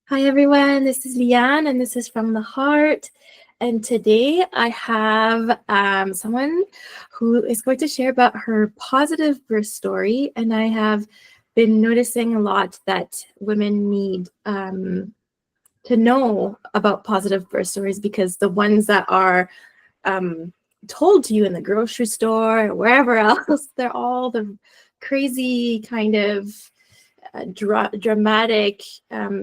Hi everyone, this is Leanne and this is From the Heart. And today I have someone who is going to share about her positive birth story. And I have been noticing a lot that women need to know about positive birth stories, because the ones that are told to you in the grocery store or wherever else, they're all the crazy kind of dramatic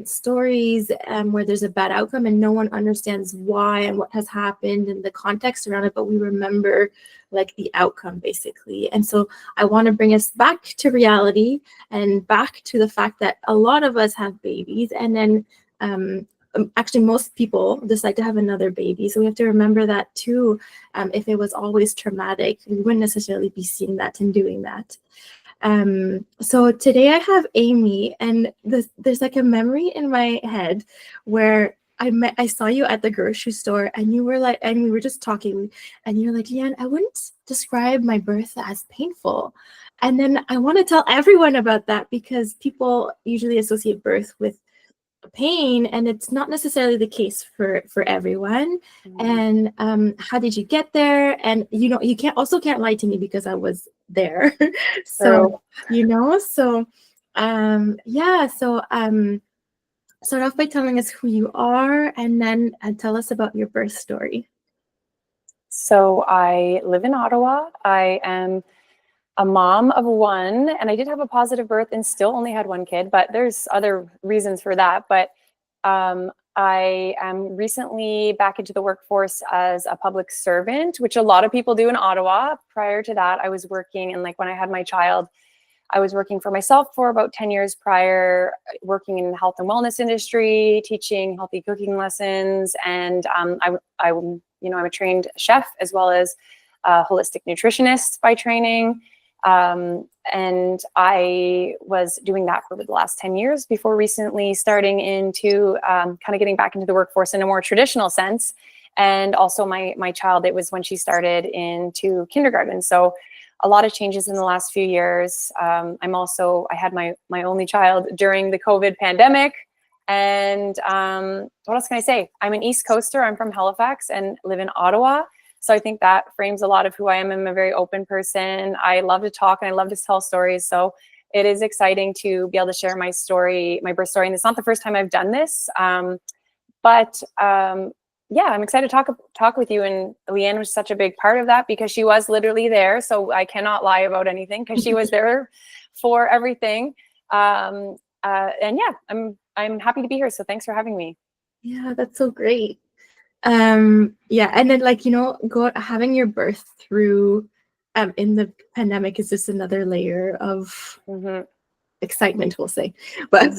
stories where there's a bad outcome and no one understands why and what has happened and the context around it, but we remember like the outcome basically. And so I want to bring us back to reality and back to the fact that a lot of us have babies, and then actually most people decide to have another baby, so we have to remember that too. If it was always traumatic, we wouldn't necessarily be seeing that and doing that. So today I have Amy, and there's like a memory in my head where I saw you at the grocery store, and you were like, and we were just talking, and you're like, Leanne, I wouldn't describe my birth as painful. And then I want to tell everyone about that, because people usually associate birth with pain, and it's not necessarily the case for everyone. And how did you get there? And you can't lie to me because I was there. So start off by telling us who you are, and then tell us about your birth story. So I live in Ottawa. I am a mom of one, and I did have a positive birth and still only had one kid, but there's other reasons for that. But I am recently back into the workforce as a public servant, which a lot of people do in Ottawa. Prior to that, I was working, and like when I had my child, I was working for myself for about 10 years prior, working in the health and wellness industry, teaching healthy cooking lessons. And I'm a trained chef as well as a holistic nutritionist by training. And I was doing that for the last 10 years before recently starting into kind of getting back into the workforce in a more traditional sense. And also my child, it was when she started into kindergarten. So a lot of changes in the last few years. I had my only child during the COVID pandemic. And what else can I say? I'm an East Coaster. I'm from Halifax and live in Ottawa. So I think that frames a lot of who I am. I'm a very open person. I love to talk and I love to tell stories. So it is exciting to be able to share my story, my birth story. And it's not the first time I've done this. Yeah, I'm excited to talk with you. And Leanne was such a big part of that because she was literally there. So I cannot lie about anything because she was there for everything. And yeah, I'm happy to be here. So thanks for having me. Yeah, that's so great. Yeah, and then having your birth through in the pandemic is just another layer of excitement, we'll say. But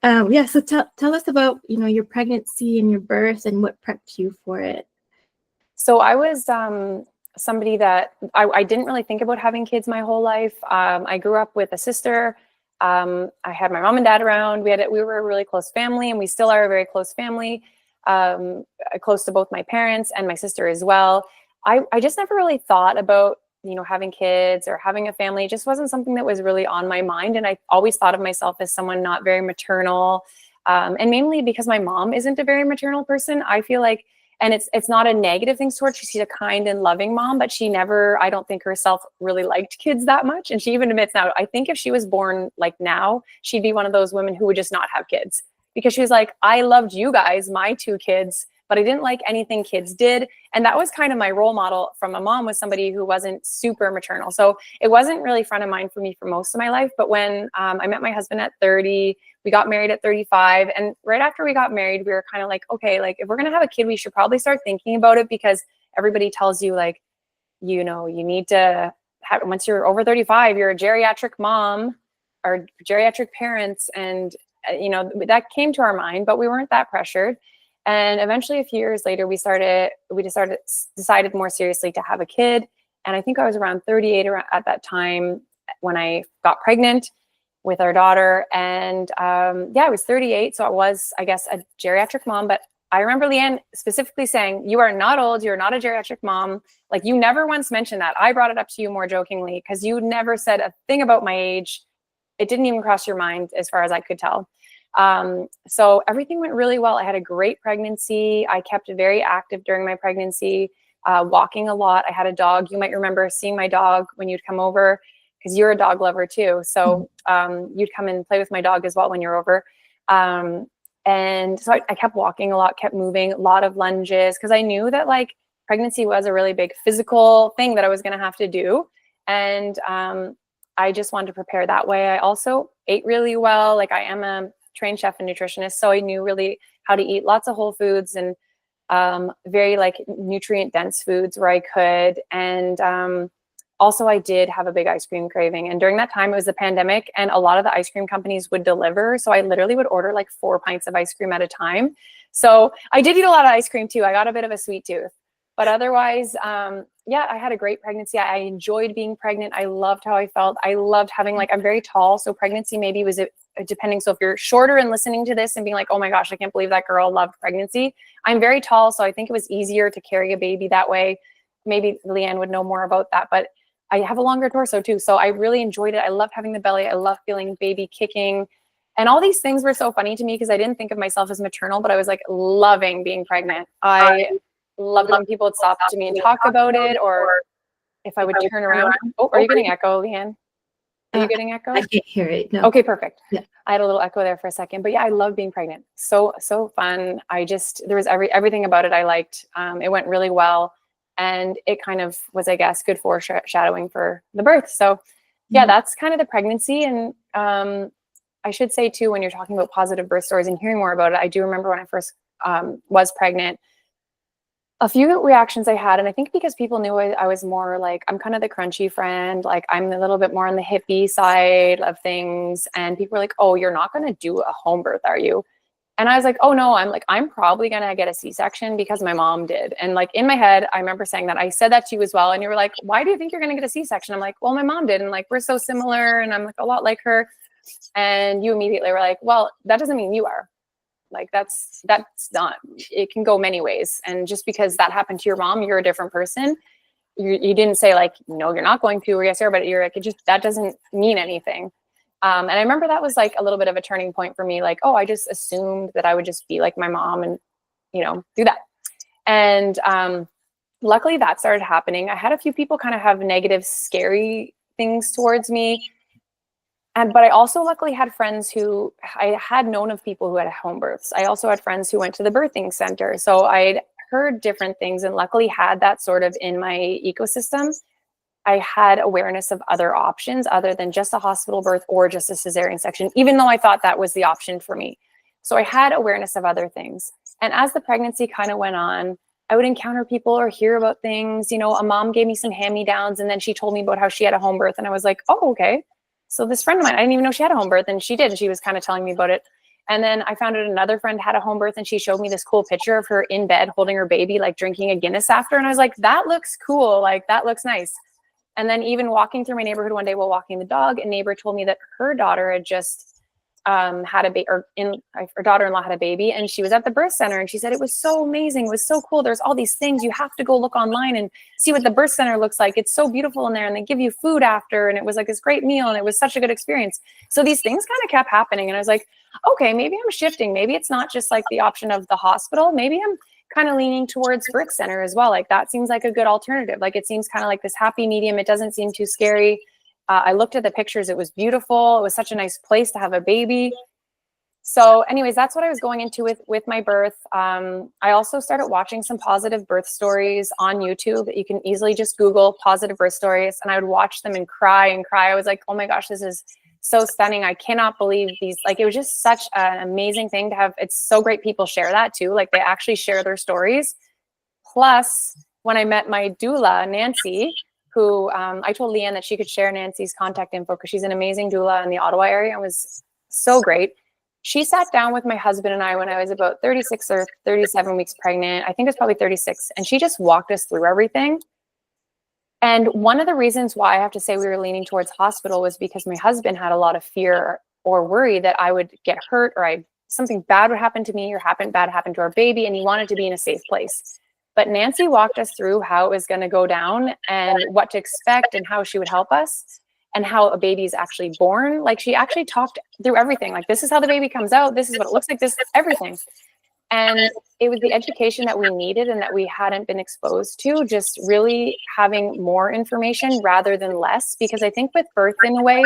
yeah, so tell us about your pregnancy and your birth and what prepped you for it. So I was somebody that I didn't really think about having kids my whole life. I grew up with a sister. I had my mom and dad around. We were a really close family, and we still are a very close family. Close to both my parents and my sister as well. I just never really thought about having kids or having a family. It just wasn't something that was really on my mind. And I always thought of myself as someone not very maternal, and mainly because my mom isn't a very maternal person. I feel like, and it's not a negative thing towards her. She's a kind and loving mom, but she never, I don't think herself really liked kids that much. And she even admits now, I think if she was born like now, she'd be one of those women who would just not have kids, because she was like, I loved you guys, my two kids, but I didn't like anything kids did. And that was kind of my role model from a mom, was somebody who wasn't super maternal. So it wasn't really front of mind for me for most of my life. But when I met my husband at 30, we got married at 35. And right after we got married, we were kind of like, okay, like if we're going to have a kid, we should probably start thinking about it, because everybody tells you like, you need to have, once you're over 35, you're a geriatric mom or geriatric parents. And that came to our mind, but we weren't that pressured. And eventually a few years later, we decided more seriously to have a kid. And I think I was around 38 at that time when I got pregnant with our daughter. And yeah, I was 38. So I was, I guess, a geriatric mom. But I remember Leanne specifically saying, you are not old. You're not a geriatric mom. Like, you never once mentioned that. I brought it up to you more jokingly because you never said a thing about my age. It didn't even cross your mind as far as I could tell. So everything went really well. I had a great pregnancy. I kept very active during my pregnancy, walking a lot. I had a dog. You might remember seeing my dog when you'd come over, because you're a dog lover too. So you'd come and play with my dog as well when you're over. And so I kept walking a lot, kept moving, a lot of lunges, because I knew that like pregnancy was a really big physical thing that I was going to have to do. And I just wanted to prepare that way. I also ate really well. Like I am a trained chef and nutritionist, so I knew really how to eat lots of whole foods and very like nutrient dense foods where I could. And also I did have a big ice cream craving. And during that time, it was the pandemic and a lot of the ice cream companies would deliver. So I literally would order like 4 pints of ice cream at a time. So I did eat a lot of ice cream too. I got a bit of a sweet tooth. But otherwise, yeah, I had a great pregnancy. I enjoyed being pregnant. I loved how I felt. I loved having like, I'm very tall. So pregnancy maybe was depending. So if you're shorter and listening to this and being like, oh my gosh, I can't believe that girl loved pregnancy. I'm very tall. So I think it was easier to carry a baby that way. Maybe Leanne would know more about that, but I have a longer torso too. So I really enjoyed it. I loved having the belly. I loved feeling baby kicking. And all these things were so funny to me because I didn't think of myself as maternal, but I was like loving being pregnant. I loved when people would stop to me and talk about it, or if I would turn around. Oh, are you getting echo, Leanne? Are you getting echo? I can't hear it. No. Okay, perfect. Yeah. I had a little echo there for a second, but yeah, I love being pregnant. So fun. There was everything about it I liked. It went really well, and it kind of was, I guess, good foreshadowing for the birth. So yeah, that's kind of the pregnancy. And I should say too, when you're talking about positive birth stories and hearing more about it, I do remember when I first was pregnant, a few reactions I had, and I think because people knew I was more like, I'm kind of the crunchy friend, like I'm a little bit more on the hippie side of things, and people were like, oh, you're not going to do a home birth, are you? And I was like, oh no, I'm probably going to get a C-section because my mom did. And like in my head, I remember saying that. I said that to you as well. And you were like, why do you think you're going to get a C-section? I'm like, well, my mom did. And like, we're so similar. And I'm like a lot like her. And you immediately were like, well, that doesn't mean you are. Like that's not, it can go many ways. And just because that happened to your mom, you're a different person. You didn't say like, no, you're not going to, or yes, sir, but you're like, that doesn't mean anything. And I remember that was like a little bit of a turning point for me. Like, oh, I just assumed that I would just be like my mom and, do that. And luckily that started happening. I had a few people kind of have negative, scary things towards me. But I also luckily had friends who I had known of people who had home births. I also had friends who went to the birthing center. So I'd heard different things and luckily had that sort of in my ecosystem. I had awareness of other options other than just a hospital birth or just a cesarean section, even though I thought that was the option for me. So I had awareness of other things. And as the pregnancy kind of went on, I would encounter people or hear about things. A mom gave me some hand-me-downs and then she told me about how she had a home birth. And I was like, oh, okay. So this friend of mine, I didn't even know she had a home birth, and she did. And she was kind of telling me about it. And then I found out another friend had a home birth, and she showed me this cool picture of her in bed holding her baby, like drinking a Guinness after. And I was like, that looks cool. Like that looks nice. And then even walking through my neighborhood one day while walking the dog, a neighbor told me that her daughter had just had a baby, or her daughter-in-law had a baby, and she was at the birth center, and she said it was so amazing, it was so cool. There's all these things, you have to go look online and see what the birth center looks like. It's so beautiful in there, and they give you food after, and it was like this great meal, and it was such a good experience. So these things kind of kept happening, and I was like, okay, maybe I'm shifting. Maybe it's not just like the option of the hospital. Maybe I'm kind of leaning towards birth center as well. Like that seems like a good alternative. Like it seems kind of like this happy medium. It doesn't seem too scary. I looked at the pictures. It was beautiful. It was such a nice place to have a baby. So anyways, that's what I was going into with my birth. I also started watching some positive birth stories on YouTube. You can easily just Google positive birth stories, and I would watch them and cry and cry. I was like, oh my gosh, this is so stunning. I cannot believe these, like, it was just such an amazing thing to have. It's so great people share that too. Like they actually share their stories. Plus, when I met my doula, Nancy, who I told Leanne that she could share Nancy's contact info because she's an amazing doula in the Ottawa area. It was so great. She sat down with my husband and I when I was about 36 or 37 weeks pregnant. I think it was probably 36. And she just walked us through everything. And one of the reasons why I have to say we were leaning towards hospital was because my husband had a lot of fear or worry that I would get hurt or something bad would happen to me or bad happen to our baby. And he wanted to be in a safe place. But Nancy walked us through how it was going to go down and what to expect and how she would help us. and how a baby is actually born. Like she actually talked through everything. Like, this is how the baby comes out. This is what it looks like, this, everything. And it was the education that we needed and that we hadn't been exposed to, just really having more information rather than less. Because I think with birth, in a way,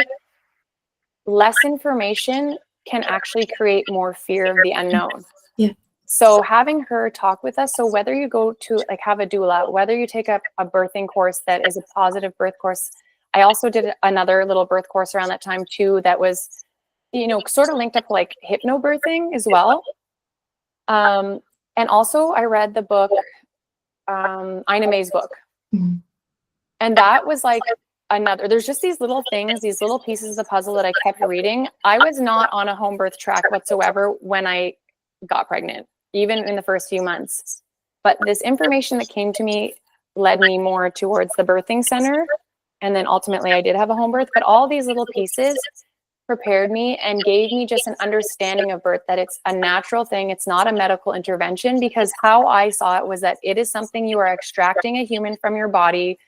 less information can actually create more fear of the unknown. Yeah. So having her talk with us, so whether you go to like have a doula, whether you take up a birthing course that is a positive birth course, I also did another little birth course around that time too, that was, you know, sort of linked up to like hypnobirthing as well. And also I read the book, Ina May's book. Mm-hmm. And that was like another, there's just these little things, these little pieces of the puzzle that I kept reading. I was not on a home birth track whatsoever when I got pregnant, even in the first few months. But this information that came to me led me more towards the birthing center. And then ultimately I did have a home birth, but all these little pieces prepared me and gave me just an understanding of birth, that it's a natural thing. It's not a medical intervention, because how I saw it was that it is something you are extracting a human from your body.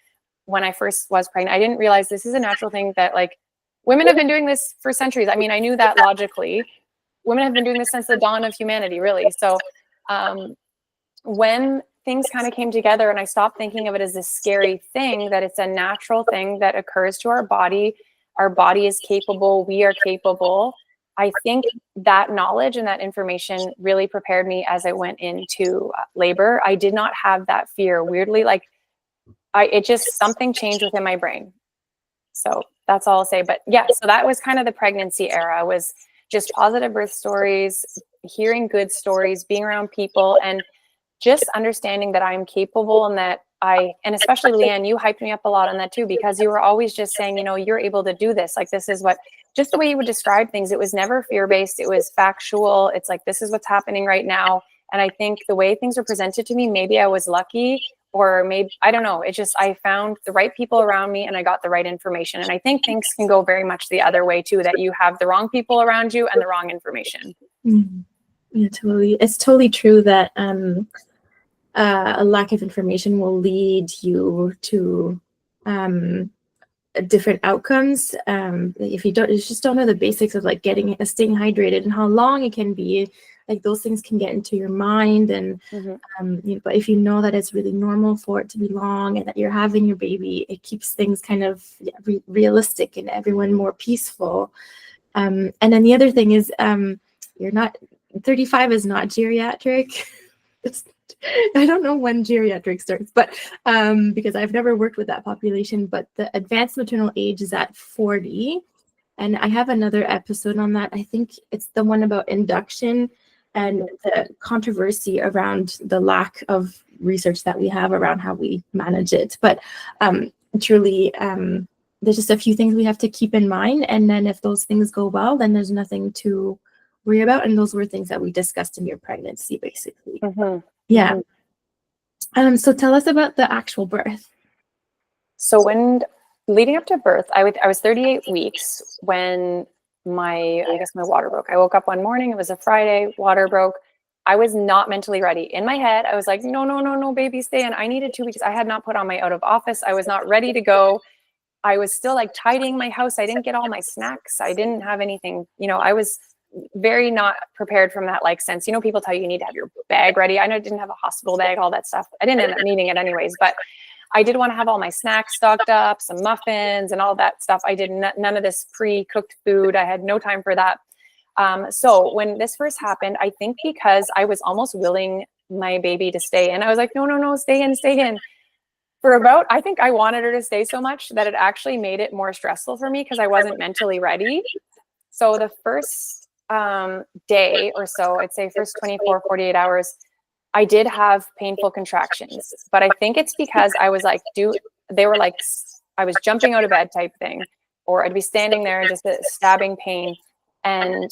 When I first was pregnant, I didn't realize this is a natural thing, that like women have been doing this for centuries. I mean, I knew that logically. Women have been doing this since the dawn of humanity, really. So when things kind of came together and I stopped thinking of it as this scary thing, that it's a natural thing that occurs to our body is capable, we are capable. I think that knowledge and that information really prepared me as I went into labor. I did not have that fear. Weirdly, like it just, something changed within my brain. So that's all I'll say. But yeah, so that was kind of the pregnancy era, was just positive birth stories, hearing good stories, being around people, and just understanding that I'm capable, and that and especially Leanne, you hyped me up a lot on that too, because you were always just saying, you know, you're able to do this. Like, this is what, just the way you would describe things, it was never fear-based. It was factual. It's like, this is what's happening right now. And I think the way things were presented to me, maybe I was lucky, or maybe, I don't know. It just, I found the right people around me and I got the right information. And I think things can go very much the other way too, that you have the wrong people around you and the wrong information. Mm-hmm. Yeah, totally. It's totally true that a lack of information will lead you to different outcomes. If you just don't know the basics of like staying hydrated and how long it can be, like those things can get into your mind. And but if you know that it's really normal for it to be long and that you're having your baby, it keeps things kind of realistic and everyone more peaceful. And then the other thing is, 35 is not geriatric. I don't know when geriatric starts, but because I've never worked with that population, but the advanced maternal age is at 40. And I have another episode on that. I think it's the one about induction and the controversy around the lack of research that we have around how we manage it. But truly, there's just a few things we have to keep in mind. And then if those things go well, then there's nothing to worry about. And those were things that we discussed in your pregnancy, basically. Yeah. So tell us about the actual birth. So when leading up to birth, I was 38 weeks when my water broke. I woke up one morning, it was a Friday, water broke. I was not mentally ready. In my head, I was like, no, baby, stay in. I needed 2 weeks. I had not put on my out of office. I was not ready to go. I was still like tidying my house. I didn't get all my snacks. I didn't have anything, I was very not prepared from that like sense. People tell you you need to have your bag ready. I didn't have a hospital bag, all that stuff. I didn't end up needing it anyways, but I did want to have all my snacks stocked up, some muffins and all that stuff. I did none of this pre-cooked food. I had no time for that. So when this first happened, I think because I was almost willing my baby to stay in, I was like, no, stay in. For about, I think I wanted her to stay so much that it actually made it more stressful for me because I wasn't mentally ready. So the first day or so, I'd say first 24, 48 hours, I did have painful contractions, but I think it's because I was like, they were like, I was jumping out of bed type thing, or I'd be standing there and just a stabbing pain. And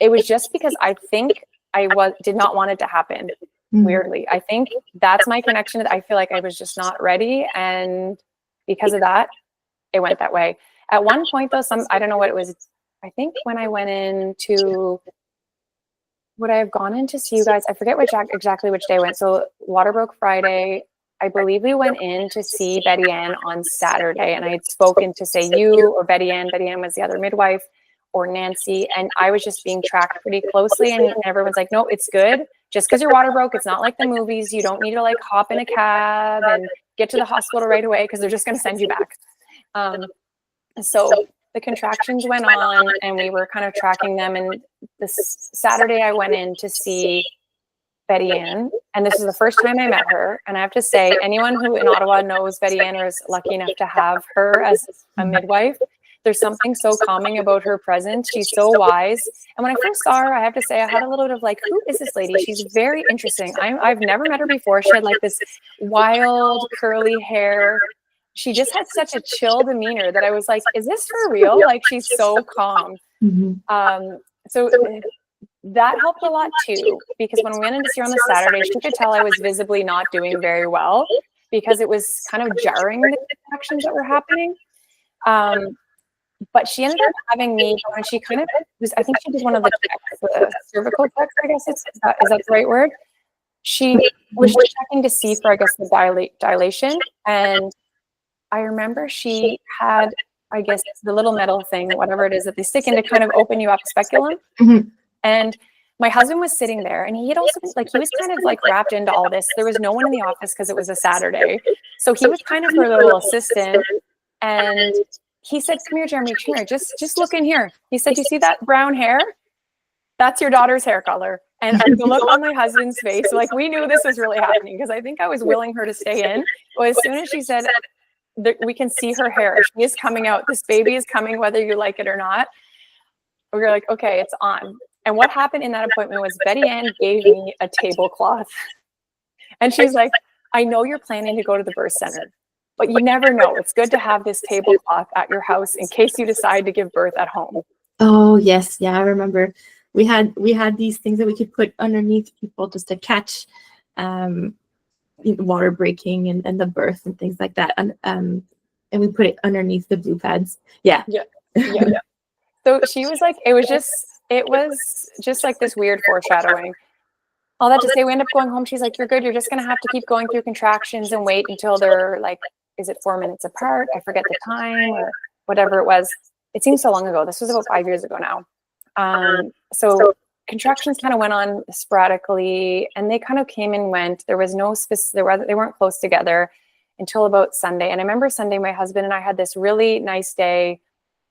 it was just because I think I did not want it to happen. Weirdly, I think that's my connection. I feel like I was just not ready. And because of that, it went that way. At one point though, I don't know what it was. I think when I went into, would I have gone in to see you guys? I forget exactly which day I went. So water broke Friday. I believe we went in to see Betty Ann on Saturday, and I had spoken to say you or Betty Ann. Betty Ann was the other midwife, or Nancy, and I was just being tracked pretty closely, and everyone's like, no, it's good. Just because your water broke, it's not like the movies. You don't need to like hop in a cab and get to the hospital right away because they're just going to send you back. So the contractions went on, and we were kind of tracking them. And this Saturday I went in to see Betty Ann, and this is the first time I met her. And I have to say, anyone who in Ottawa knows Betty Ann or is lucky enough to have her as a midwife, there's something so calming about her presence. She's so wise. And when I first saw her, I have to say, I had a little bit of like, who is this lady? She's very interesting. I've never met her before. She had like this wild curly hair. She just had such a chill demeanor that I was like, is this for real? Like, she's so calm. So that helped a lot too, because when we went in to see her on the Saturday, she could tell I was visibly not doing very well because it was kind of jarring, the contractions that were happening. But she ended up having me, and she kind of was, I think she did one of the checks, the cervical checks, I guess is that the right word? She was checking to see for, I guess, the dilation. And I remember she had, I guess, the little metal thing, whatever it is that they stick in to kind of open you up, speculum. And my husband was sitting there, and he had also, like, he was kind of like wrapped into all this. There was no one in the office because it was a Saturday. So he was kind of her little assistant. And he said, come here, Jeremy, come here. Just look in here. He said, you see that brown hair? That's your daughter's hair color. And the look on my husband's face, like, we knew this was really happening, because I think I was willing her to stay in. But as soon as she said, we can see her hair, she is coming out. This baby is coming, whether you like it or not. We were like, okay, it's on. And what happened in that appointment was Betty Ann gave me a tablecloth. And she's like, I know you're planning to go to the birth center, but you never know. It's good to have this tablecloth at your house in case you decide to give birth at home. Oh, yes. Yeah, I remember. We had these things that we could put underneath people just to catch water breaking and the birth and things like that. And we put it underneath the blue pads. Yeah. So she was like, it was just like this weird foreshadowing. All that to say, we end up going home. She's like, you're good. You're just going to have to keep going through contractions and wait until they're like, is it 4 minutes apart? I forget the time or whatever it was. It seems so long ago. This was about 5 years ago now. So contractions kind of went on sporadically, and they kind of came and went. There was no they weren't close together until about Sunday. And I remember Sunday, my husband and I had this really nice day.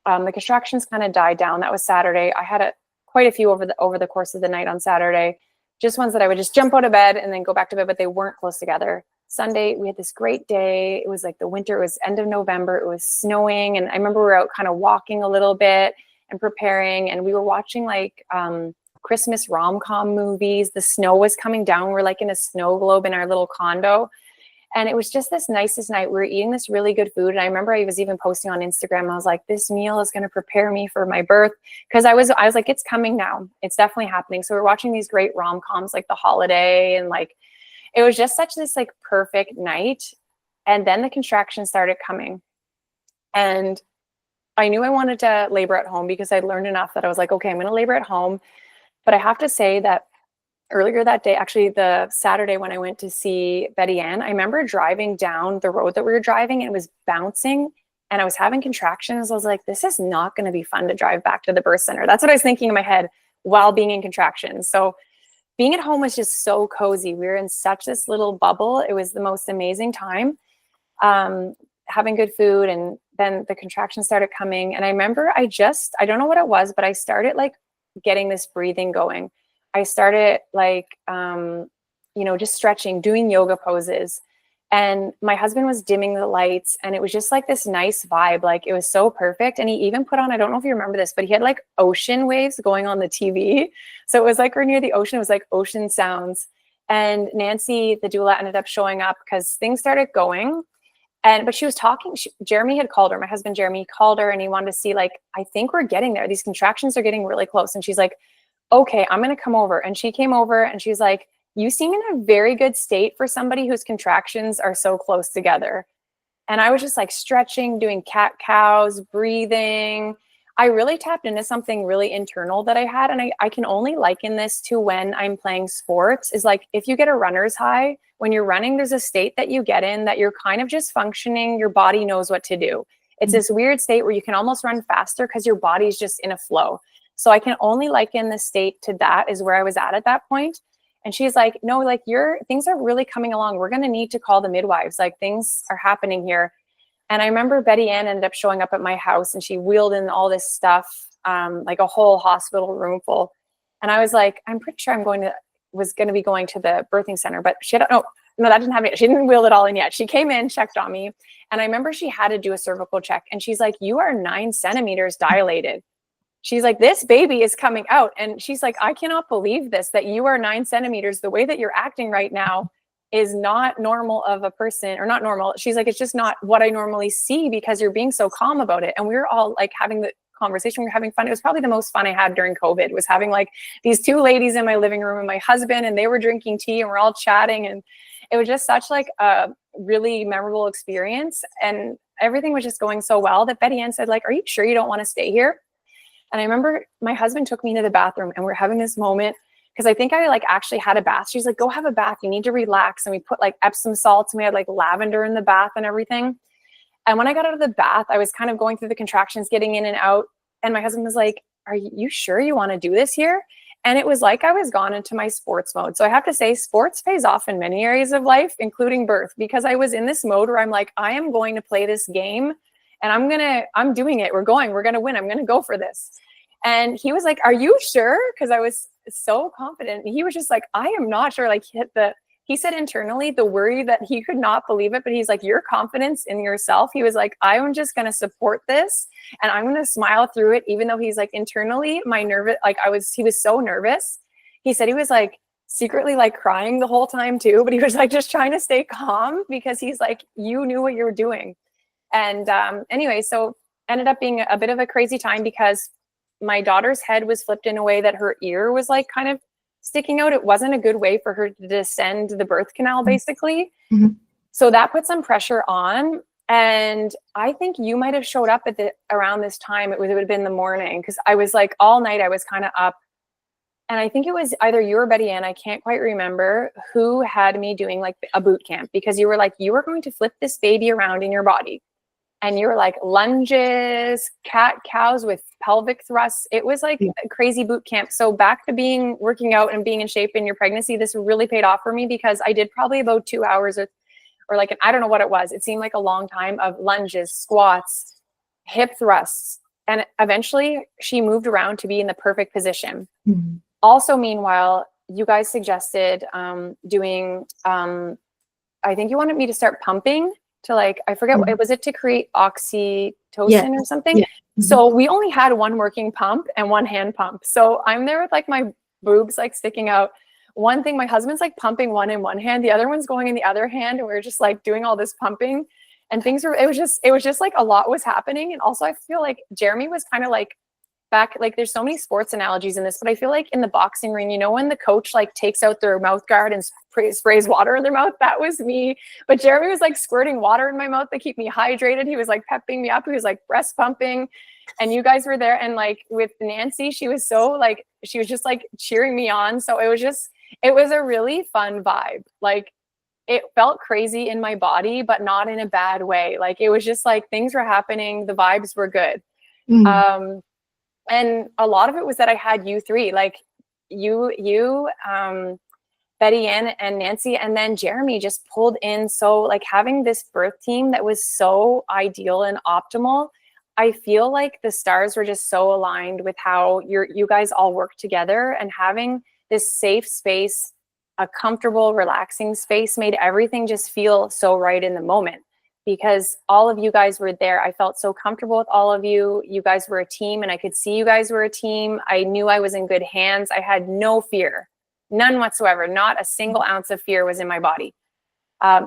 The contractions kind of died down. That was Saturday. I had quite a few over the course of the night on Saturday, just ones that I would just jump out of bed and then go back to bed, but they weren't close together. Sunday, we had this great day. It was like the winter, it was end of November, it was snowing. And I remember we were out kind of walking a little bit and preparing, and we were watching like Christmas rom-com movies. The snow was coming down. We're like in a snow globe in our little condo. And it was just this nicest night. We were eating this really good food. And I remember I was even posting on Instagram. I was like, this meal is going to prepare me for my birth. Because I was like, it's coming now. It's definitely happening. So we're watching these great rom-coms like The Holiday. And like, it was just such this like perfect night. And then the contractions started coming. And I knew I wanted to labor at home because I'd learned enough that I was like, okay, I'm going to labor at home. But I have to say that earlier that day, actually the Saturday when I went to see Betty Ann, I remember driving down the road that we were driving, and it was bouncing and I was having contractions. I was like, this is not going to be fun to drive back to the birth center. That's what I was thinking in my head while being in contractions. So being at home was just so cozy. We were in such this little bubble. It was the most amazing time, having good food. And then the contractions started coming. And I remember I don't know what it was, but I started like getting this breathing going. I started like, just stretching, doing yoga poses. And my husband was dimming the lights, and it was just like this nice vibe. Like, it was so perfect. And he even put on, I don't know if you remember this, but he had like ocean waves going on the TV. So it was like we're near the ocean. It was like ocean sounds. And Nancy, the doula, ended up showing up because things started going. But she was talking, Jeremy had called her, my husband, Jeremy, called her, and he wanted to see, like, I think we're getting there. These contractions are getting really close. And she's like, okay, I'm going to come over. And she came over and she's like, you seem in a very good state for somebody whose contractions are so close together. And I was just like stretching, doing cat cows, breathing. I really tapped into something really internal that I had. And I can only liken this to when I'm playing sports, is like, if you get a runner's high, when you're running, there's a state that you get in that you're kind of just functioning. Your body knows what to do. It's this weird state where you can almost run faster because your body's just in a flow. So I can only liken the state to that, is where I was at that point. And she's like, no, like things are really coming along. We're going to need to call the midwives. Like, things are happening here. And I remember Betty Ann ended up showing up at my house, and she wheeled in all this stuff, like a whole hospital room full. And I was like, I'm pretty sure was going to be going to the birthing center, but no, that didn't happen yet. She didn't wheel it all in yet. She came in, checked on me. And I remember she had to do a cervical check, and she's like, you are 9 centimeters dilated. She's like, this baby is coming out. And she's like, I cannot believe this, that you are 9 centimeters. The way that you're acting right now is not normal of a person, or not normal. She's like, it's just not what I normally see, because you're being so calm about it. And we were all like having the conversation. We were having fun. It was probably the most fun I had during COVID, was having like these 2 ladies in my living room and my husband, and they were drinking tea and we're all chatting. And it was just such like a really memorable experience. And everything was just going so well that Betty Ann said, like, are you sure you don't want to stay here? And I remember my husband took me into the bathroom, and we're having this moment, because I think I like actually had a bath. She's like, go have a bath. You need to relax. And we put like Epsom salts, and we had like lavender in the bath and everything. And when I got out of the bath, I was kind of going through the contractions, getting in and out. And my husband was like, are you sure you want to do this here? And it was like I was gone into my sports mode. So I have to say, sports pays off in many areas of life, including birth, because I was in this mode where I'm like, I am going to play this game, and I'm doing it. We're going to win. I'm going to go for this. And he was like, are you sure? Because I was so confident. And he was just like, I am not sure. Like, he said internally the worry that he could not believe it, but he's like, your confidence in yourself. He was like, I'm just going to support this, and I'm going to smile through it. Even though he's like, internally, he was so nervous. He said he was like secretly like crying the whole time too, but he was like just trying to stay calm, because he's like, you knew what you were doing. And anyway, so ended up being a bit of a crazy time, because my daughter's head was flipped in a way that her ear was like kind of sticking out. It wasn't a good way for her to descend the birth canal, basically. Mm-hmm. So that put some pressure on. And I think you might have showed up around this time. It would have been the morning, because I was like all night I was kind of up. And I think it was either you or Betty Ann, I can't quite remember, who had me doing like a boot camp, because you were like, you were going to flip this baby around in your body. And you were like lunges, cows with pelvic thrusts. It was like a crazy boot camp. So back to working out and being in shape in your pregnancy, this really paid off for me, because I did probably about 2 hours or like, I don't know what it was. It seemed like a long time of lunges, squats, hip thrusts. And eventually she moved around to be in the perfect position. Mm-hmm. Also, meanwhile, you guys suggested doing, I think you wanted me to start pumping to like, I forget, was it to create oxytocin or something? Yeah. Mm-hmm. So we only had one working pump and one hand pump. So I'm there with like my boobs like sticking out. One thing, my husband's like pumping one in one hand, the other one's going in the other hand. And we were just like doing all this pumping, and it was just like a lot was happening. And also I feel like Jeremy was kind of like back, like there's so many sports analogies in this, but I feel like in the boxing ring, you know, when the coach like takes out their mouth guard and sprays water in their mouth, that was me. But Jeremy was like squirting water in my mouth to keep me hydrated. He was like pepping me up. He was like breast pumping, and you guys were there. And like with Nancy, she was just like cheering me on. So it was a really fun vibe. Like it felt crazy in my body, but not in a bad way. Like it was just like things were happening. The vibes were good. Mm. And a lot of it was that I had you three, like you, Betty Ann and Nancy, and then Jeremy just pulled in. So like having this birth team that was so ideal and optimal, I feel like the stars were just so aligned with how you guys all work together, and having this safe space, a comfortable, relaxing space made everything just feel so right in the moment. Because all of you guys were there. I felt so comfortable with all of you. You guys were a team, and I could see you guys were a team. I knew I was in good hands. I had no fear, none whatsoever. Not a single ounce of fear was in my body.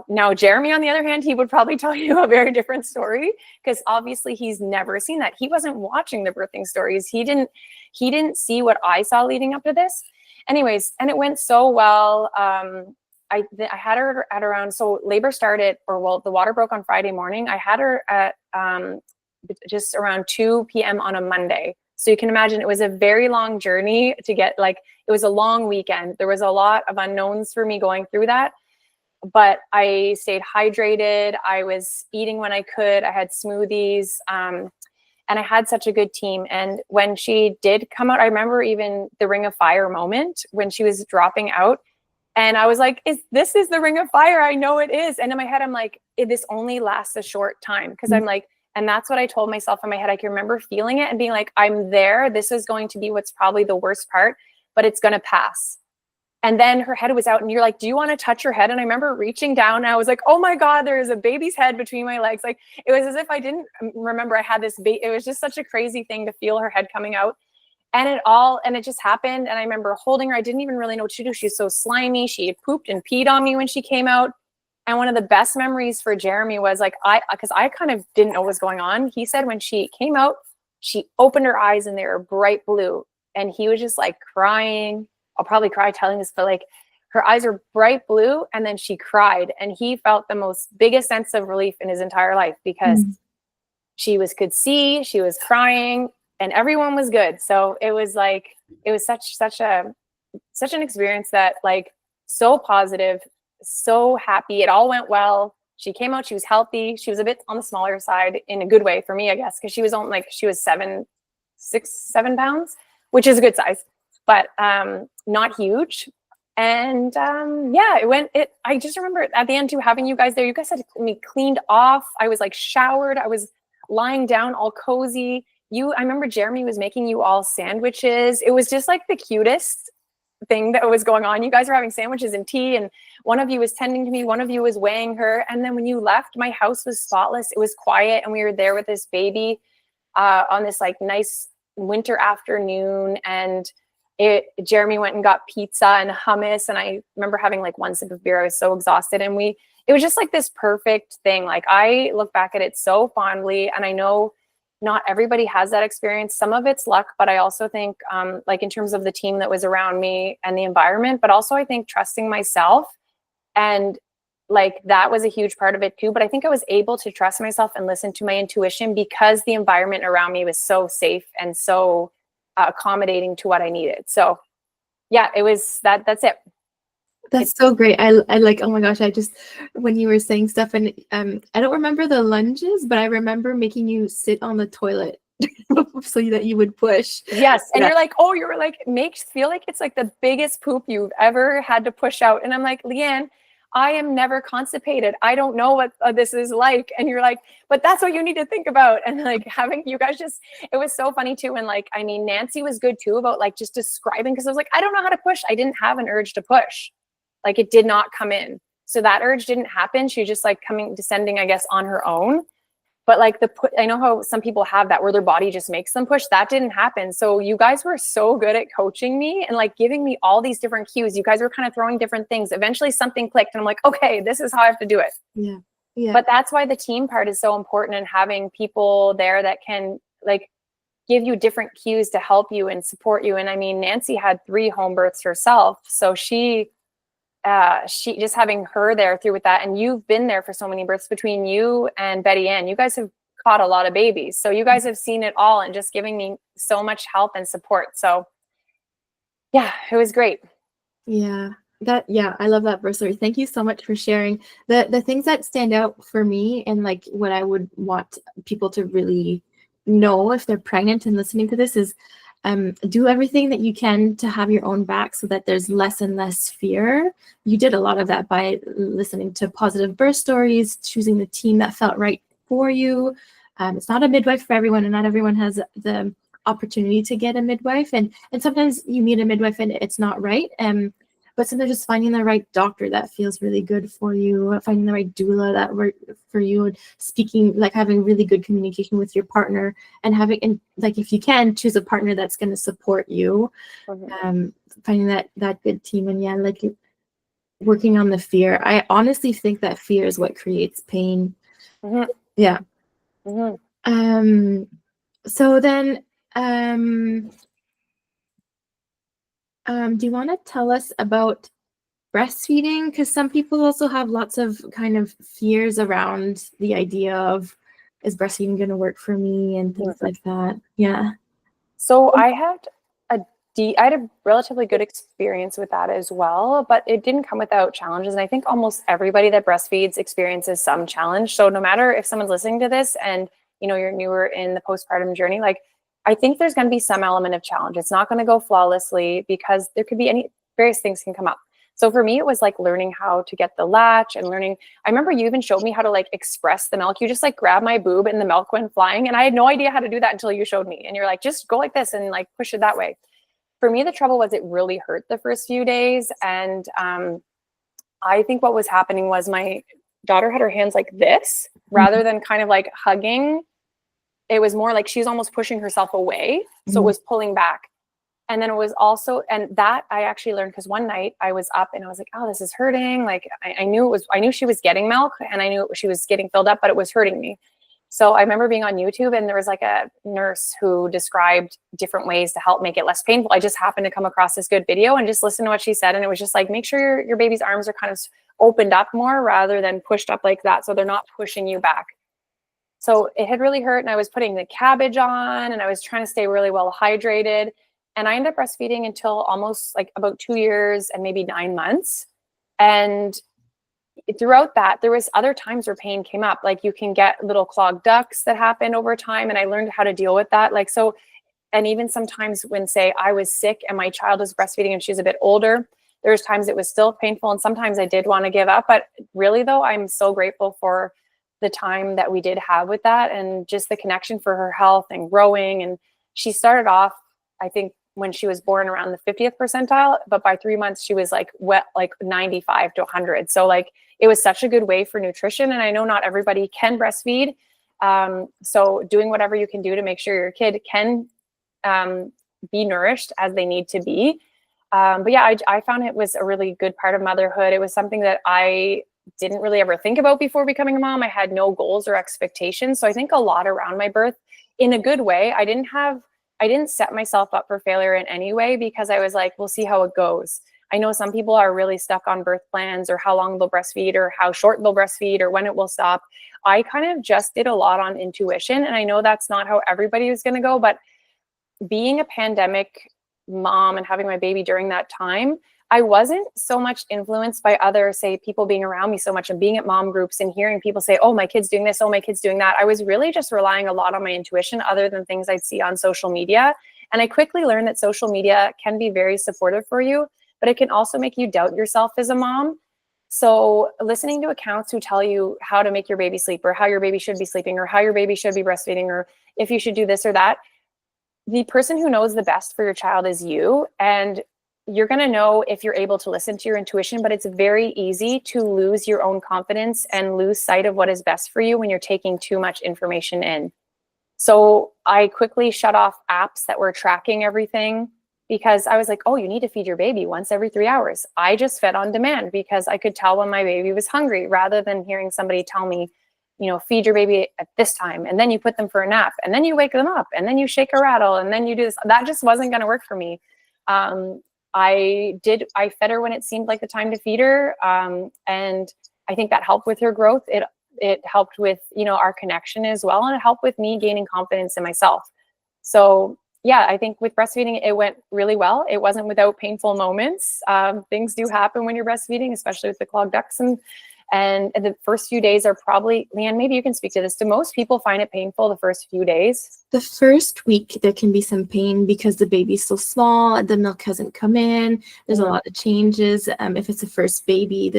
Now, Jeremy, on the other hand, he would probably tell you a very different story, because obviously he's never seen that. He wasn't watching the birthing stories. He didn't see what I saw leading up to this. Anyways, and it went so well. I had her at around, so labor started, the water broke on Friday morning. I had her at just around 2 p.m. on a Monday. So you can imagine it was a very long journey to get, like, it was a long weekend. There was a lot of unknowns for me going through that, but I stayed hydrated. I was eating when I could. I had smoothies, and I had such a good team. And when she did come out, I remember even the Ring of Fire moment when she was dropping out. And I was like, this is the Ring of Fire. I know it is. And in my head, I'm like, this only lasts a short time. Because I'm like, and that's what I told myself in my head. I can remember feeling it and being like, I'm there. This is going to be what's probably the worst part, but it's going to pass. And then her head was out and you're like, do you want to touch her head? And I remember reaching down and I was like, oh my God, there is a baby's head between my legs. Like, it was as if I didn't remember I had this it was just such a crazy thing to feel her head coming out. And it just happened. And I remember holding her. I didn't even really know what to do. She's so slimy. She had pooped and peed on me when she came out. And one of the best memories for Jeremy was like, because I kind of didn't know what was going on. He said when she came out, she opened her eyes and they were bright blue. And he was just like crying. I'll probably cry telling this, but like her eyes were bright blue. And then she cried. And he felt the biggest sense of relief in his entire life because she could see, she was crying, and everyone was good. So it was like, it was such an experience that, like, so positive, so happy. It all went well. She came out, she was healthy. She was a bit on the smaller side in a good way for me, I guess, because she was only like, she was 7 pounds, which is a good size, but not huge. And I just remember at the end too, having you guys there, you guys had me cleaned off. I was like showered. I was lying down all cozy. I remember Jeremy was making you all sandwiches. It was just like the cutest thing that was going on. You guys were having sandwiches and tea, and one of you was tending to me, one of you was weighing her. And then when you left, my house was spotless. It was quiet, and we were there with this baby on this like nice winter afternoon. And Jeremy went and got pizza and hummus. And I remember having like one sip of beer. I was so exhausted. And it was just like this perfect thing. Like, I look back at it so fondly, and I know not everybody has that experience. Some of it's luck, but I also think like in terms of the team that was around me and the environment, but also I think trusting myself, and like that was a huge part of it too. But I think I was able to trust myself and listen to my intuition because the environment around me was so safe and so accommodating to what I needed. So yeah, it was that's it. That's so great. I like, oh my gosh, when you were saying stuff, and I don't remember the lunges, but I remember making you sit on the toilet so that you would push. Yes. And you're like, feel like it's like the biggest poop you've ever had to push out. And I'm like, Leanne, I am never constipated. I don't know what this is like. And you're like, but that's what you need to think about. And like having you guys it was so funny too. And like, I mean, Nancy was good too about like just describing, because I was like, I don't know how to push. I didn't have an urge to push. Like, it did not come in. So that urge didn't happen. She was just like descending, I guess, on her own. But like I know how some people have that where their body just makes them push. That didn't happen. So you guys were so good at coaching me and like giving me all these different cues. You guys were kind of throwing different things. Eventually something clicked and I'm like, okay, this is how I have to do it. Yeah. Yeah. But that's why the team part is so important, and having people there that can like give you different cues to help you and support you. And I mean, Nancy had 3 home births herself. So she just having her there through with that. And you've been there for so many births between you and Betty Ann. You guys have caught a lot of babies. So you guys have seen it all and just giving me so much help and support. So yeah, it was great. Yeah. I love that birth story. Thank you so much for sharing. The things that stand out for me, and like what I would want people to really know if they're pregnant and listening to this, is do everything that you can to have your own back so that there's less and less fear. You did a lot of that by listening to positive birth stories, choosing the team that felt right for you. It's not a midwife for everyone, and not everyone has the opportunity to get a midwife. And sometimes you meet a midwife and it's not right. But sometimes just finding the right doctor that feels really good for you, finding the right doula that works for you, and speaking, like having really good communication with your partner, and like if you can, choose a partner that's going to support you. Finding that good team, and yeah, like working on the fear. I honestly think that fear is what creates pain. Yeah. So then, do you want to tell us about breastfeeding? Because some people also have lots of kind of fears around the idea of is breastfeeding going to work for me and things like that. Yeah. So I had a relatively good experience with that as well, but it didn't come without challenges. And I think almost everybody that breastfeeds experiences some challenge. So no matter if someone's listening to this and, you know, you're newer in the postpartum journey, like, I think there's going to be some element of challenge. It's not going to go flawlessly because there could be various things can come up. So for me, it was like learning how to get the latch and learning. I remember you even showed me how to like express the milk. You just like grab my boob and the milk went flying. And I had no idea how to do that until you showed me. And you're like, just go like this and like push it that way. For me, the trouble was it really hurt the first few days. And I think what was happening was my daughter had her hands like this rather than kind of like hugging. It was more like she was almost pushing herself away. So it was pulling back. And then it was also, and that I actually learned because one night I was up and I was like, oh, this is hurting. Like I knew she was getting milk and I knew she was getting filled up, but it was hurting me. So I remember being on YouTube and there was like a nurse who described different ways to help make it less painful. I just happened to come across this good video and just listen to what she said. And it was just like, make sure your baby's arms are kind of opened up more rather than pushed up like that. So they're not pushing you back. So it had really hurt and I was putting the cabbage on and I was trying to stay really well hydrated. And I ended up breastfeeding until almost like about 2 years and maybe 9 months. And throughout that, there was other times where pain came up. Like you can get little clogged ducts that happen over time. And I learned how to deal with that. Like, so, and even sometimes when say I was sick and my child was breastfeeding and she's a bit older, there was times it was still painful. And sometimes I did want to give up, but really though, I'm so grateful for the time that we did have with that and just the connection for her health and growing. And she started off, I think, when she was born around the 50th percentile, but by 3 months she was like 95 to 100. So like it was such a good way for nutrition. And I know not everybody can breastfeed. So doing whatever you can do to make sure your kid can be nourished as they need to be. But yeah, I found it was a really good part of motherhood. It was something that I didn't really ever think about before becoming a mom. I had no goals or expectations. So I think a lot around my birth in a good way. I didn't set myself up for failure in any way because I was like, we'll see how it goes. I know some people are really stuck on birth plans or how long they'll breastfeed or how short they'll breastfeed or when it will stop. I kind of just did a lot on intuition. And I know that's not how everybody was going to go, but being a pandemic mom and having my baby during that time, I wasn't so much influenced by other, say, people being around me so much and being at mom groups and hearing people say, oh, my kid's doing this, oh, my kid's doing that. I was really just relying a lot on my intuition other than things I'd see on social media. And I quickly learned that social media can be very supportive for you, but it can also make you doubt yourself as a mom. So listening to accounts who tell you how to make your baby sleep or how your baby should be sleeping or how your baby should be breastfeeding or if you should do this or that, the person who knows the best for your child is you. And you're going to know if you're able to listen to your intuition, but it's very easy to lose your own confidence and lose sight of what is best for you when you're taking too much information in. So I quickly shut off apps that were tracking everything because I was like, oh, you need to feed your baby once every 3 hours. I just fed on demand because I could tell when my baby was hungry rather than hearing somebody tell me, you know, feed your baby at this time. And then you put them for a nap and then you wake them up and then you shake a rattle and then you do this. That just wasn't going to work for me. I fed her when it seemed like the time to feed her. And I think that helped with her growth. It helped with, you know, our connection as well. And it helped with me gaining confidence in myself. So yeah, I think with breastfeeding, it went really well. It wasn't without painful moments. Things do happen when you're breastfeeding, especially with the clogged ducts. And the first few days are probably, Leanne, maybe you can speak to this. Do most people find it painful the first few days? The first week, there can be some pain because the baby's so small, the milk hasn't come in. There's a lot of changes. If it's a first baby,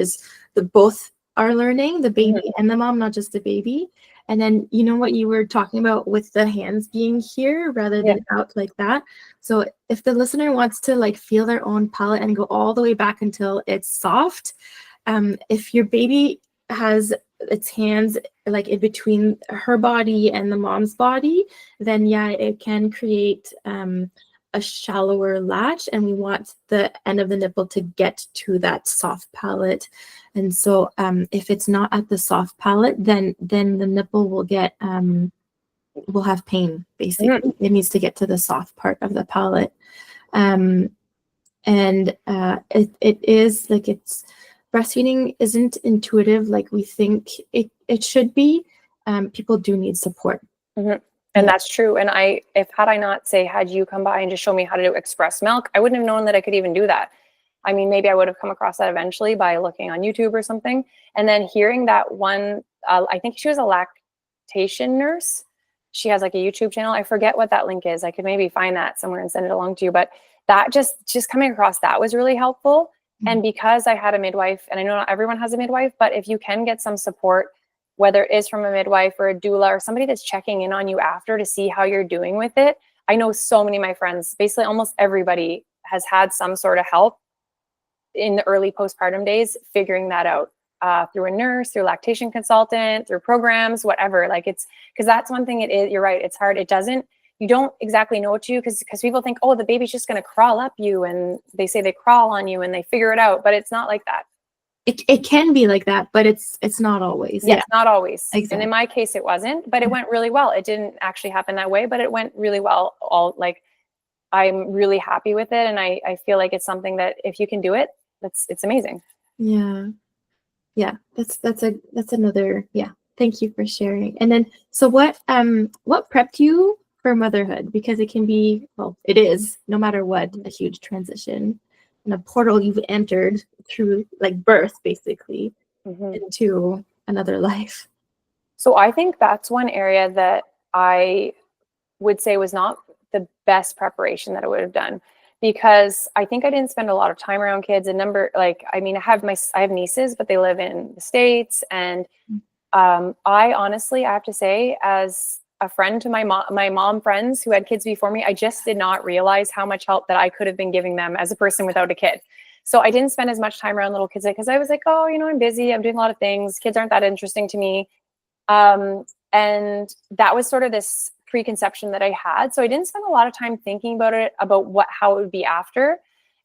both are learning, the baby and the mom, not just the baby. And then, you know what you were talking about with the hands being here rather than out like that. So if the listener wants to like feel their own pellet and go all the way back until it's soft, if your baby has its hands like in between her body and the mom's body, then yeah, it can create a shallower latch, and we want the end of the nipple to get to that soft palate. And so if it's not at the soft palate, then the nipple will have pain, basically. It needs to get to the soft part of the palate. And it is like breastfeeding isn't intuitive like we think it should be. people do need support. And that's true. And had I not had you come by and just show me how to do express milk, I wouldn't have known that I could even do that. I mean, maybe I would have come across that eventually by looking on YouTube or something. And then hearing that one, I think she was a lactation nurse. She has like a YouTube channel. I forget what that link is. I could maybe find that somewhere and send it along to you. But that just coming across that was really helpful. And because I had a midwife, and I know not everyone has a midwife, but if you can get some support, whether it is from a midwife or a doula or somebody that's checking in on you after to see how you're doing with it. I know so many of my friends, basically almost everybody has had some sort of help in the early postpartum days, figuring that out through a nurse, through a lactation consultant, through programs, whatever. Like because that's one thing it is, you're right. It's hard. You don't exactly know what to do because people think, oh, the baby's just going to crawl up you. And they say they crawl on you and they figure it out, but it's not like that. It can be like that, but it's not always. Yeah, it's not always. Exactly. And in my case, it wasn't, but it went really well. It didn't actually happen that way, but it went really well. I'm really happy with it. And I feel like it's something that if you can do it, it's amazing. Yeah. That's another, thank you for sharing. And then, so what prepped you for motherhood? Because it can be, it is, no matter what, a huge transition and a portal you've entered through like birth, basically, into another life. So I think that's one area that I would say was not the best preparation that I would have done, because I think I didn't spend a lot of time around kids. I have nieces, but they live in the States. And I honestly, I have to say, as a friend to my mom friends who had kids before me, I just did not realize how much help that I could have been giving them as a person without a kid. So I didn't spend as much time around little kids because I was like, oh, I'm busy. I'm doing a lot of things. Kids aren't that interesting to me. And that was sort of this preconception that I had. So I didn't spend a lot of time thinking about how it would be after.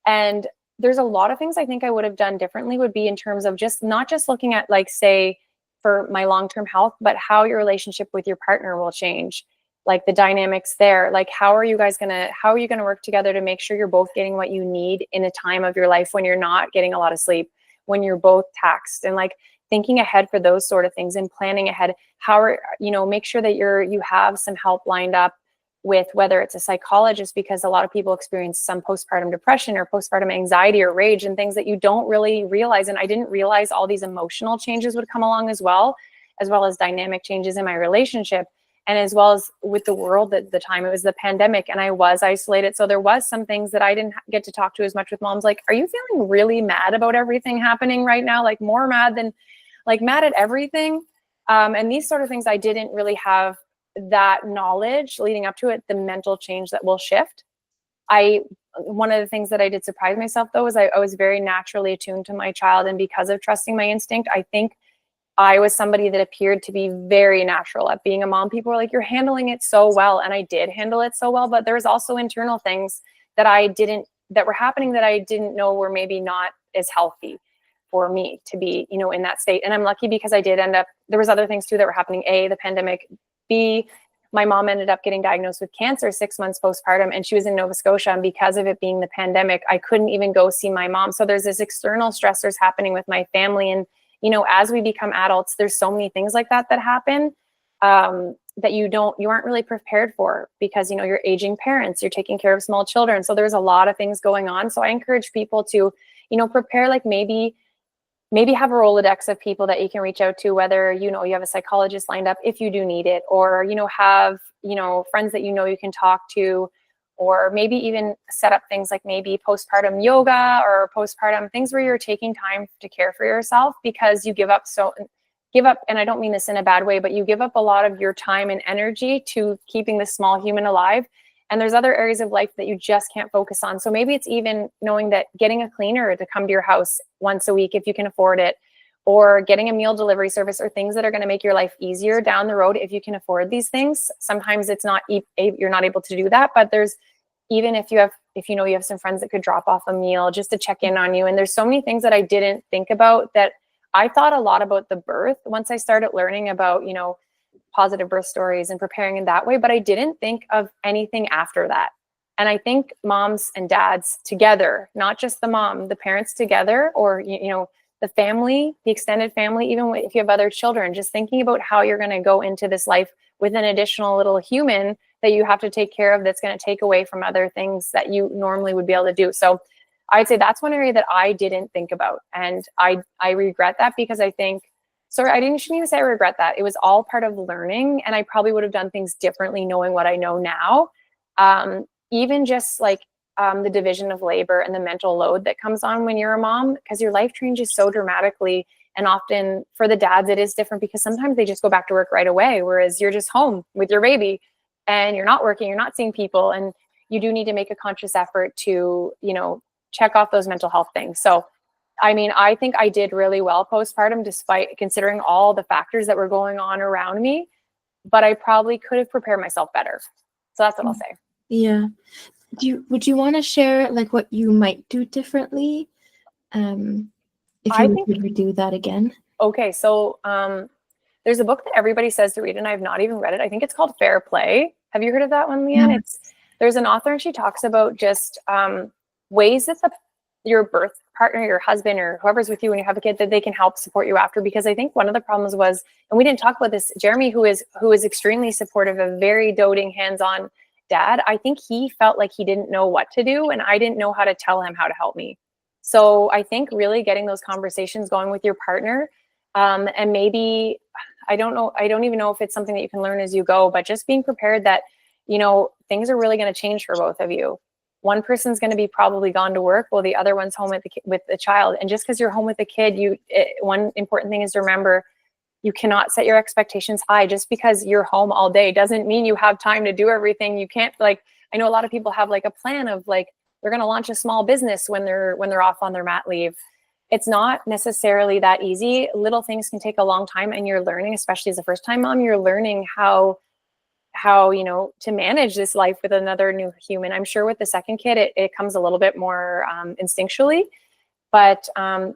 And there's a lot of things I think I would have done differently, would be in terms of not just looking at, like, say, for my long-term health, but how your relationship with your partner will change, like the dynamics there. Like, how are you going to work together to make sure you're both getting what you need in a time of your life when you're not getting a lot of sleep, when you're both taxed, and like thinking ahead for those sort of things and planning ahead. Make sure that you have some help lined up with, whether it's a psychologist, because a lot of people experience some postpartum depression or postpartum anxiety or rage and things that you don't really realize. And I didn't realize all these emotional changes would come along as well as dynamic changes in my relationship. And as well as with the world at the time, it was the pandemic and I was isolated. So there was some things that I didn't get to talk to as much with moms. Like, are you feeling really mad about everything happening right now? Like more mad than mad at everything. And these sort of things, I didn't really have that knowledge leading up to it, the mental change that will shift. One of the things that I did surprise myself though, is I was very naturally attuned to my child. And because of trusting my instinct, I think I was somebody that appeared to be very natural at being a mom. People were like, you're handling it so well. And I did handle it so well, but there was also internal things that were happening that I didn't know were maybe not as healthy for me to be, in that state. And I'm lucky because I did there was other things too that were happening. A, the pandemic. B, my mom ended up getting diagnosed with cancer 6 months postpartum, and she was in Nova Scotia. And because of it being the pandemic, I couldn't even go see my mom. So there's this external stressors happening with my family. And, as we become adults, there's so many things like that happen that you aren't really prepared for, because, you're aging parents, you're taking care of small children. So there's a lot of things going on. So I encourage people to, prepare, like maybe have a Rolodex of people that you can reach out to, whether, you have a psychologist lined up if you do need it, or, have, friends that you can talk to, or maybe even set up things like maybe postpartum yoga or postpartum things where you're taking time to care for yourself, because you give up, and I don't mean this in a bad way, but you give up a lot of your time and energy to keeping this small human alive. And there's other areas of life that you just can't focus on. So maybe it's even knowing that getting a cleaner to come to your house once a week if you can afford it, or getting a meal delivery service, or things that are going to make your life easier down the road if you can afford these things. Sometimes you're not able to do that, but there's, even if you have some friends that could drop off a meal just to check in on you. And there's so many things that I didn't think about, that I thought a lot about the birth once I started learning about, positive birth stories and preparing in that way, but I didn't think of anything after that. And I think moms and dads together, not just the parents together, or, the family, the extended family, even if you have other children, just thinking about how you're going to go into this life with an additional little human that you have to take care of, that's going to take away from other things that you normally would be able to do. So I'd say that's one area that I didn't think about. And I regret that, because I think, sorry, shouldn't even say I regret that. It was all part of learning, and I probably would have done things differently knowing what I know now. Even just like the division of labor and the mental load that comes on when you're a mom, because your life changes so dramatically. And often for the dads, it is different, because sometimes they just go back to work right away, whereas you're just home with your baby and you're not working, you're not seeing people, and you do need to make a conscious effort to, check off those mental health things. So, I mean, I think I did really well postpartum, despite considering all the factors that were going on around me, but I probably could have prepared myself better. So that's what I'll say. Yeah. Would you want to share like what you might do differently? If you would redo that again? Okay. So, there's a book that everybody says to read, and I've not even read it. I think it's called Fair Play. Have you heard of that one, Leanne? Yeah. There's an author, and she talks about just ways that your birth partner, your husband, or whoever's with you when you have a kid, that they can help support you after. Because I think one of the problems was, and we didn't talk about this, Jeremy, who is extremely supportive, a very doting, hands-on dad, I think he felt like he didn't know what to do, and I didn't know how to tell him how to help me. So I think really getting those conversations going with your partner, and maybe, I don't even know if it's something that you can learn as you go, but just being prepared that, things are really going to change for both of you. One person's going to be probably gone to work while the other one's home with the child. And just because you're home with the kid, one important thing is to remember, you cannot set your expectations high. Just because you're home all day doesn't mean you have time to do everything. You can't, like, I know a lot of people have like a plan of like, they're going to launch a small business when they're off on their mat leave. It's not necessarily that easy. Little things can take a long time, and you're learning, especially as a first time mom, you're learning how to manage this life with another new human. I'm sure with the second kid, it comes a little bit more instinctually, but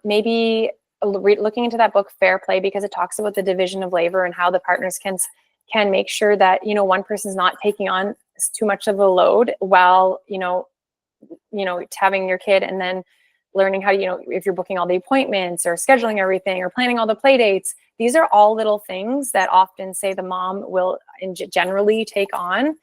maybe looking into that book, Fair Play, because it talks about the division of labor and how the partners can make sure that, one person's not taking on too much of a load while, having your kid, and then learning how, if you're booking all the appointments or scheduling everything or planning all the play dates. These are all little things that often say the mom will generally take on,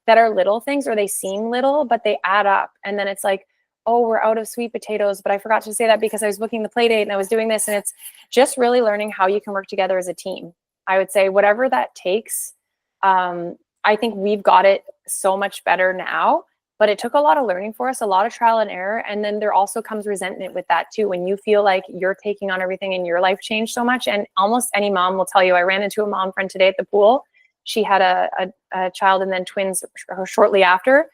that are little things, or they seem little, but they add up. And then it's like, oh, we're out of sweet potatoes, but I forgot to say that because I was booking the play date and I was doing this. And it's just really learning how you can work together as a team. I would say whatever that takes. I think we've got it so much better now, but it took a lot of learning for us, a lot of trial and error. And then there also comes resentment with that too, when you feel like you're taking on everything and your life changed so much. And almost any mom will tell you, I ran into a mom friend today at the pool. She had a child and then twins shortly after.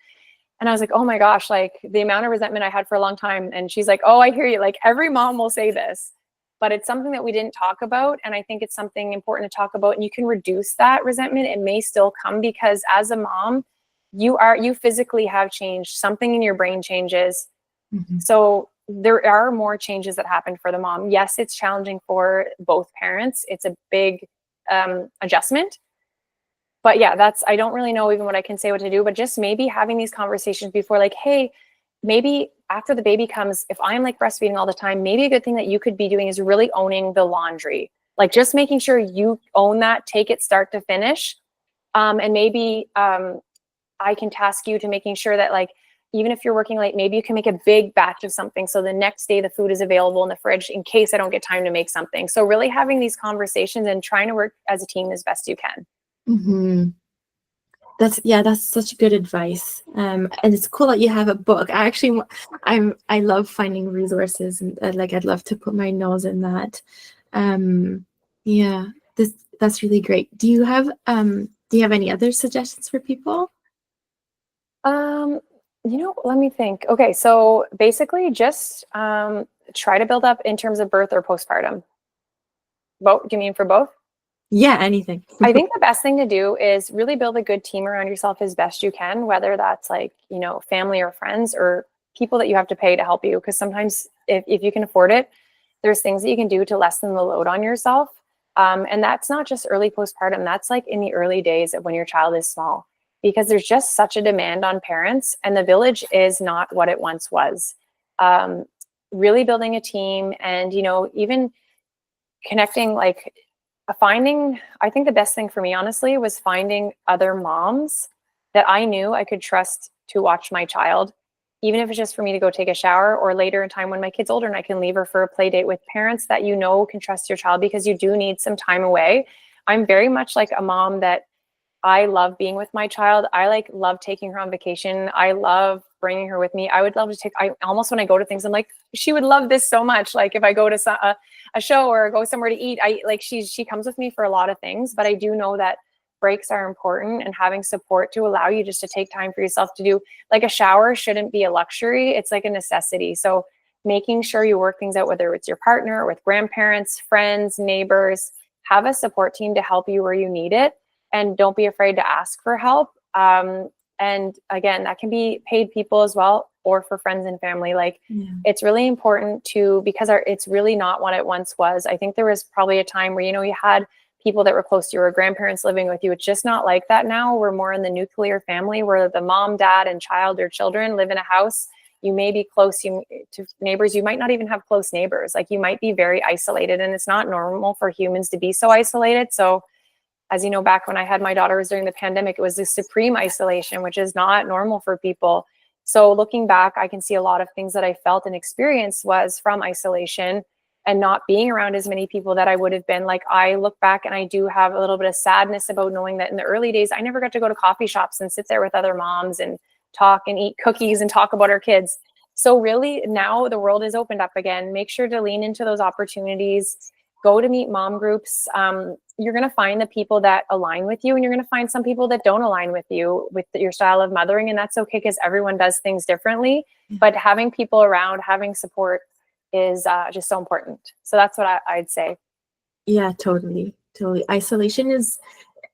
And I was like, oh my gosh, like the amount of resentment I had for a long time. And she's like, oh, I hear you. Like every mom will say this, but it's something that we didn't talk about. And I think it's something important to talk about, and you can reduce that resentment. It may still come, because as a mom, you physically have changed. Something in your brain changes. Mm-hmm. So there are more changes that happen for the mom. Yes, it's challenging for both parents. It's a big adjustment. But yeah, I don't really know even what I can say what to do, but just maybe having these conversations before, like, hey, maybe after the baby comes, if I'm like breastfeeding all the time, maybe a good thing that you could be doing is really owning the laundry. Like just making sure you own that, take it start to finish. And maybe I can task you to making sure that, like, even if you're working late, maybe you can make a big batch of something, so the next day the food is available in the fridge in case I don't get time to make something. So really having these conversations and trying to work as a team as best you can. Mm-hmm. That's such good advice. And it's cool that you have a book. I love finding resources, and I'd love to put my nose in that. That's really great. Do you have any other suggestions for people? Let me think. Okay, so basically just try to build up in terms of birth or postpartum. Both? Do you mean for both? Yeah, anything. I think the best thing to do is really build a good team around yourself as best you can, whether that's like, family or friends or people that you have to pay to help you. Because sometimes if you can afford it, there's things that you can do to lessen the load on yourself. And that's not just early postpartum. That's like in the early days of when your child is small, because there's just such a demand on parents, and the village is not what it once was. really building a team and, you know, even connecting, like finding, I think the best thing for me, honestly, was finding other moms that I knew I could trust to watch my child, even if it's just for me to go take a shower, or later in time when my kid's older and I can leave her for a play date with parents that you know can trust your child, because you do need some time away. I'm very much like a mom that I love being with my child. I like love taking her on vacation. I love bringing her with me. I would love to take, I almost, when I go to things, I'm like, she would love this so much. Like if I go to a show or go somewhere to eat, I like, she comes with me for a lot of things, but I do know that breaks are important, and having support to allow you just to take time for yourself to do, like a shower shouldn't be a luxury. It's like a necessity. So making sure you work things out, whether it's your partner, with grandparents, friends, neighbors, have a support team to help you where you need it. And don't be afraid to ask for help. And again, that can be paid people as well, or for friends and family. Like it's really important to, because it's really not what it once was. I think there was probably a time where, you know, you had people that were close to you or grandparents living with you. It's just not like that now. We're more in the nuclear family where the mom, dad, and child or children live in a house. You may be close to neighbors. You might not even have close neighbors. Like you might be very isolated, and it's not normal for humans to be so isolated. So as you know, back when I had my daughter was during the pandemic, it was this supreme isolation, which is not normal for people. So looking back, I can see a lot of things that I felt and experienced was from isolation and not being around as many people that I would have been. Like I look back and I do have a little bit of sadness about knowing that in the early days, I never got to go to coffee shops and sit there with other moms and talk and eat cookies and talk about our kids. So really now the world is opened up again. Make sure to lean into those opportunities. Go to meet mom groups. You're going to find the people that align with you, and you're going to find some people that don't align with you, with your style of mothering. And that's okay, because everyone does things differently. But having people around, having support is just so important. So that's what I'd say. Yeah, totally. Isolation is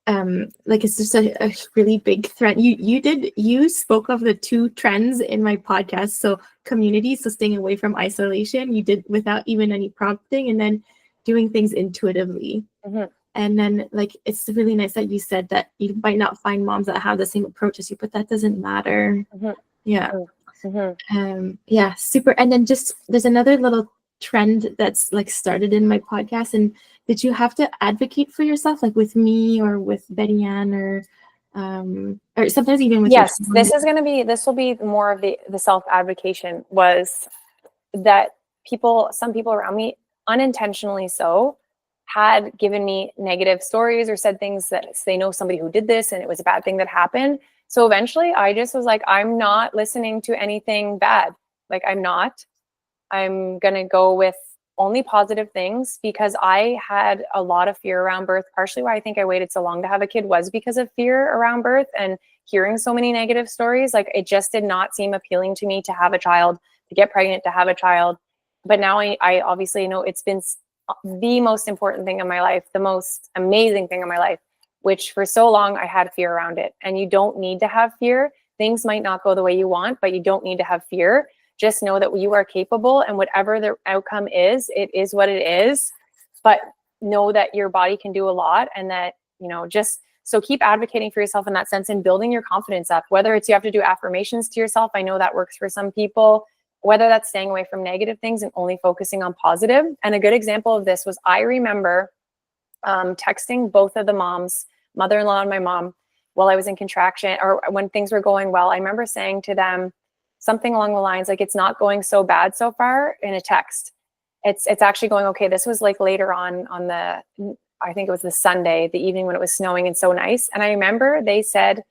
like, it's just a really big threat. You spoke of the two trends in my podcast. So community, so staying away from isolation, you did without even any prompting, and then doing things intuitively. And then like, it's really nice that you said that you might not find moms that have the same approach as you, but that doesn't matter. Yeah. Yeah, super. And then just, there's another little trend that's like started in my podcast. And did you have to advocate for yourself, like with me or with Betty Ann, or sometimes even with yes, this will be more of the self-advocation, was that some people around me, unintentionally so, had given me negative stories or said things that they know somebody who did this and it was a bad thing that happened. So eventually I just was like, I'm not listening to anything bad. Like I'm going to go with only positive things, because I had a lot of fear around birth. Partially why I think I waited so long to have a kid was because of fear around birth and hearing so many negative stories. Like it just did not seem appealing to me to have a child, to get pregnant, to have a child. But now I obviously know it's been the most important thing in my life, the most amazing thing in my life, which for so long I had fear around it. And you don't need to have fear. Things might not go the way you want, but you don't need to have fear. Just know that you are capable, and whatever the outcome is, it is what it is. But know that your body can do a lot, and that, you know, just so keep advocating for yourself in that sense and building your confidence up. Whether it's you have to do affirmations to yourself, I know that works for some people. Whether that's staying away from negative things and only focusing on positive. And a good example of this was, I remember texting both of the moms, mother-in-law and my mom, while I was in contraction, or when things were going well. I remember saying to them something along the lines like, it's not going so bad so far, in a text. It's actually going okay. This was like later on the, I think it was the Sunday, the evening when it was snowing and so nice. And I remember they said,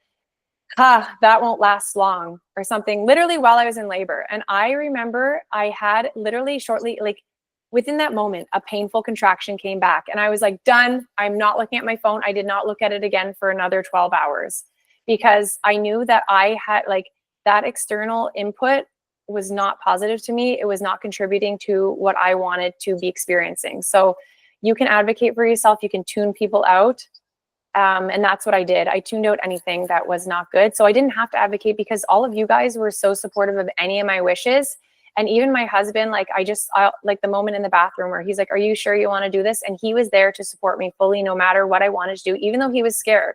that won't last long, or something, literally while I was in labor. And I remember I had literally shortly, like within that moment, a painful contraction came back, and I was like, done. I'm not looking at my phone. I did not look at it again for another 12 hours, because I knew that I had, like, that external input was not positive to me. It was not contributing to what I wanted to be experiencing. So you can advocate for yourself. You can tune people out. And that's what I did. I tuned out anything that was not good. So I didn't have to advocate, because all of you guys were so supportive of any of my wishes. And even my husband, like like the moment in the bathroom where he's like, are you sure you want to do this? And he was there to support me fully, no matter what I wanted to do, even though he was scared,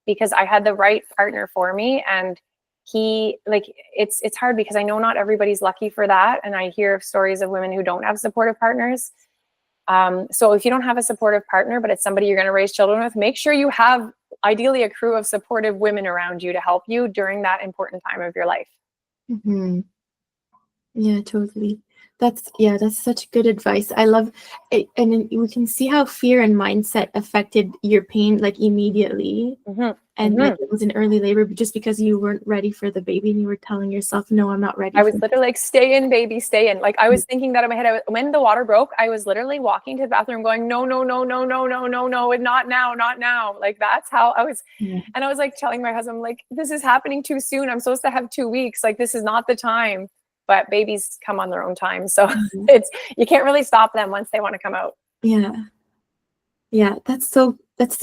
because I had the right partner for me. And he like it's hard because I know not everybody's lucky for that, and I hear stories of women who don't have supportive partners. So if you don't have a supportive partner, but it's somebody you're going to raise children with, make sure you have ideally a crew of supportive women around you to help you during that important time of your life. Mm-hmm. Yeah, totally. That's such good advice. I love it. And then we can see how fear and mindset affected your pain like immediately. Mm-hmm. And like Mm-hmm. it was in early labor, but just because you weren't ready for the baby and you were telling yourself, no, I'm not ready I for was literally like, stay in, baby, stay in. Like I was thinking that in my head. When the water broke, I was literally walking to the bathroom going, no, no, no, no, no, no, no, no, and not now, not now. Like that's how I was. Yeah. And I was like telling my husband, like, this is happening too soon. I'm supposed to have 2 weeks. Like this is not the time. But babies come on their own time. So Mhm. you can't really stop them once they want to come out. Yeah. Yeah, that's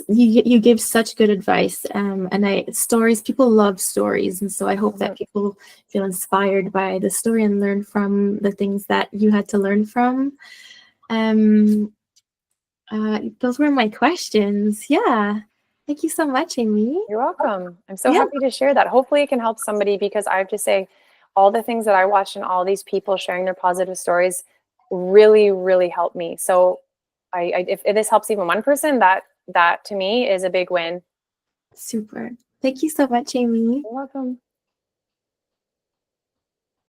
you give such good advice. And stories, people love stories, and so I hope that people feel inspired by the story and learn from the things that you had to learn from. Those were my questions. Yeah. Thank you so much, Amy. You're welcome. I'm so Yeah. happy to share that. Hopefully it can help somebody, because I have to say all the things that I watched and all these people sharing their positive stories really, really helped me. So if this helps even one person, that to me is a big win. Super. Thank you so much, Amy. You're welcome.